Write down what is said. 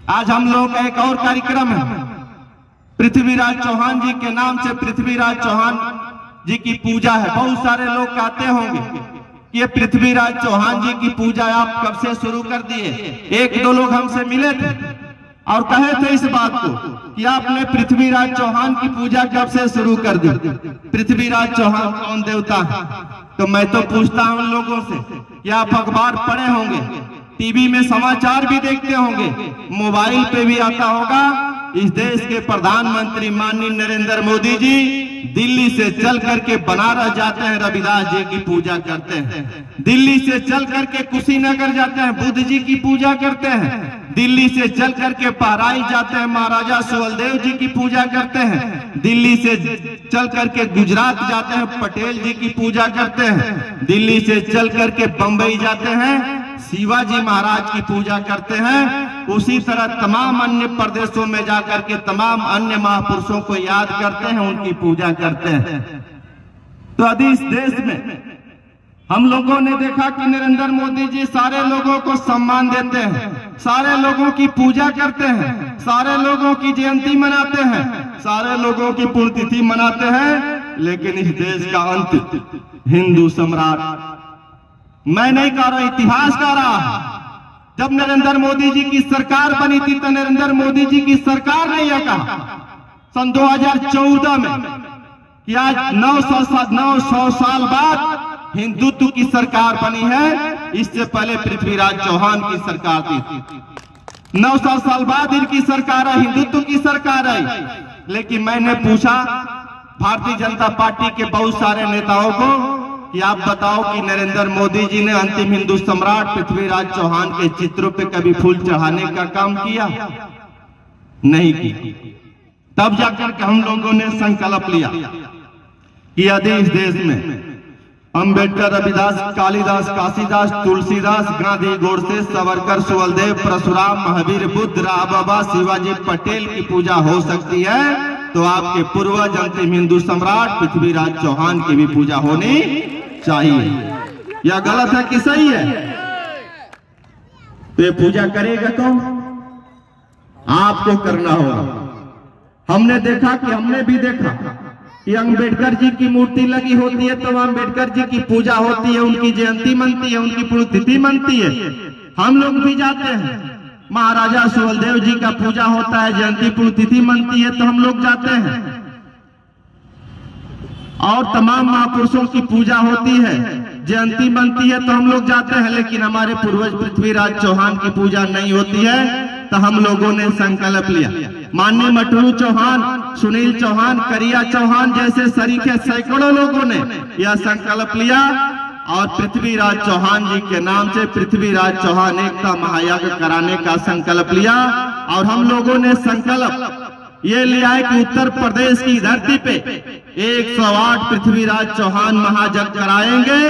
आज हम लोग का एक और कार्यक्रम है, पृथ्वीराज चौहान जी के नाम से पृथ्वीराज चौहान जी की पूजा है। बहुत सारे लोग कहते होंगे कि ये पृथ्वीराज चौहान जी की पूजा आप कब से शुरू कर दिए। एक दो लोग हमसे मिले थे और कहे थे इस बात को कि आपने पृथ्वीराज चौहान की पूजा कब से शुरू कर दी। पृथ्वीराज चौहान कौन देवता है? तो मैं तो पूछता हूं उन लोगों से कि आप अखबार पढ़े होंगे, टीवी में समाचार भी देखते होंगे, मोबाइल पे भी आता होगा। इस देश के प्रधानमंत्री माननीय नरेंद्र मोदी जी दिल्ली से चल करके बनारस जाते हैं, रविदास जी की पूजा करते हैं। दिल्ली से चल करके कुशीनगर जाते हैं, बुद्ध जी की पूजा करते हैं। दिल्ली से चल करके बहराइच जाते हैं, महाराजा सुहेलदेव जी की पूजा करते हैं। दिल्ली से चल करके गुजरात जाते हैं, पटेल जी की पूजा करते हैं। दिल्ली से चल करके बंबई जाते हैं, शिवाजी महाराज की पूजा करते हैं। उसी तरह तमाम अन्य प्रदेशों में जाकर के तमाम अन्य महापुरुषों को याद करते हैं, उनकी पूजा करते हैं। तो अभी इस देश में हम लोगों ने देखा कि नरेंद्र मोदी जी सारे लोगों को सम्मान देते हैं, सारे लोगों की पूजा करते हैं, सारे लोगों की जयंती मनाते हैं, सारे लोगों की पुण्यतिथि मनाते हैं। लेकिन इस देश का अंत हिंदू सम्राट, मैं नहीं कह रहा, इतिहास कह रहा है। जब नरेंद्र मोदी जी की सरकार बनी थी तो नरेंद्र मोदी जी की सरकार ने यह कहा सन 2014 में कि आज 900 साल बाद हिंदुत्व की सरकार बनी है। इससे पहले पृथ्वीराज चौहान की सरकार थी। 900 साल बाद इनकी सरकार है, हिंदुत्व की सरकार है। लेकिन मैंने पूछा भारतीय जनता पार्टी के बहुत सारे नेताओं को कि आप बताओ कि नरेंद्र मोदी जी ने अंतिम हिंदू सम्राट पृथ्वीराज चौहान के चित्रों पे कभी फूल चढ़ाने का काम किया? नहीं किया। तब जाकर के हम लोगों ने संकल्प लिया कि यदि इस देश में अंबेडकर, रविदास, कालिदास, काशीदास, तुलसीदास, गांधी, गोडसे, सावरकर, सुहेलदेव, परशुराम, महावीर, बुद्ध, राम बाबा, शिवाजी, पटेल की पूजा हो सकती है तो आपके पूर्वज अंतिम हिंदू सम्राट पृथ्वीराज चौहान की भी पूजा होनी चाहिए। यह गलत है कि सही है? तो ये पूजा करेगा कौन? आपको करना होगा। हमने देखा कि अंबेडकर जी की मूर्ति लगी होती है तो अंबेडकर जी की पूजा होती है, उनकी जयंती मनती है, उनकी पुण्यतिथि मनती है। हम लोग भी जाते हैं, महाराजा सुहेलदेव जी का पूजा होता है, जयंती पुण्यतिथि मनती है तो हम लोग जाते हैं। और तमाम महापुरुषों की पूजा होती है, जयंती बनती है तो हम लोग जाते हैं। लेकिन हमारे पूर्वज पृथ्वीराज चौहान की पूजा नहीं होती है तो हम लोगों ने संकल्प लिया। माननीय मटरू चौहान, सुनील चौहान, करिया चौहान जैसे सरीखे सैकड़ों लोगों ने यह संकल्प लिया और पृथ्वीराज चौहान जी के नाम से पृथ्वीराज चौहान एकता महायज्ञ कराने का संकल्प लिया। और हम लोगों ने संकल्प ये लिया है कि उत्तर प्रदेश की धरती पे 108 पृथ्वीराज चौहान महायज्ञ कराएंगे।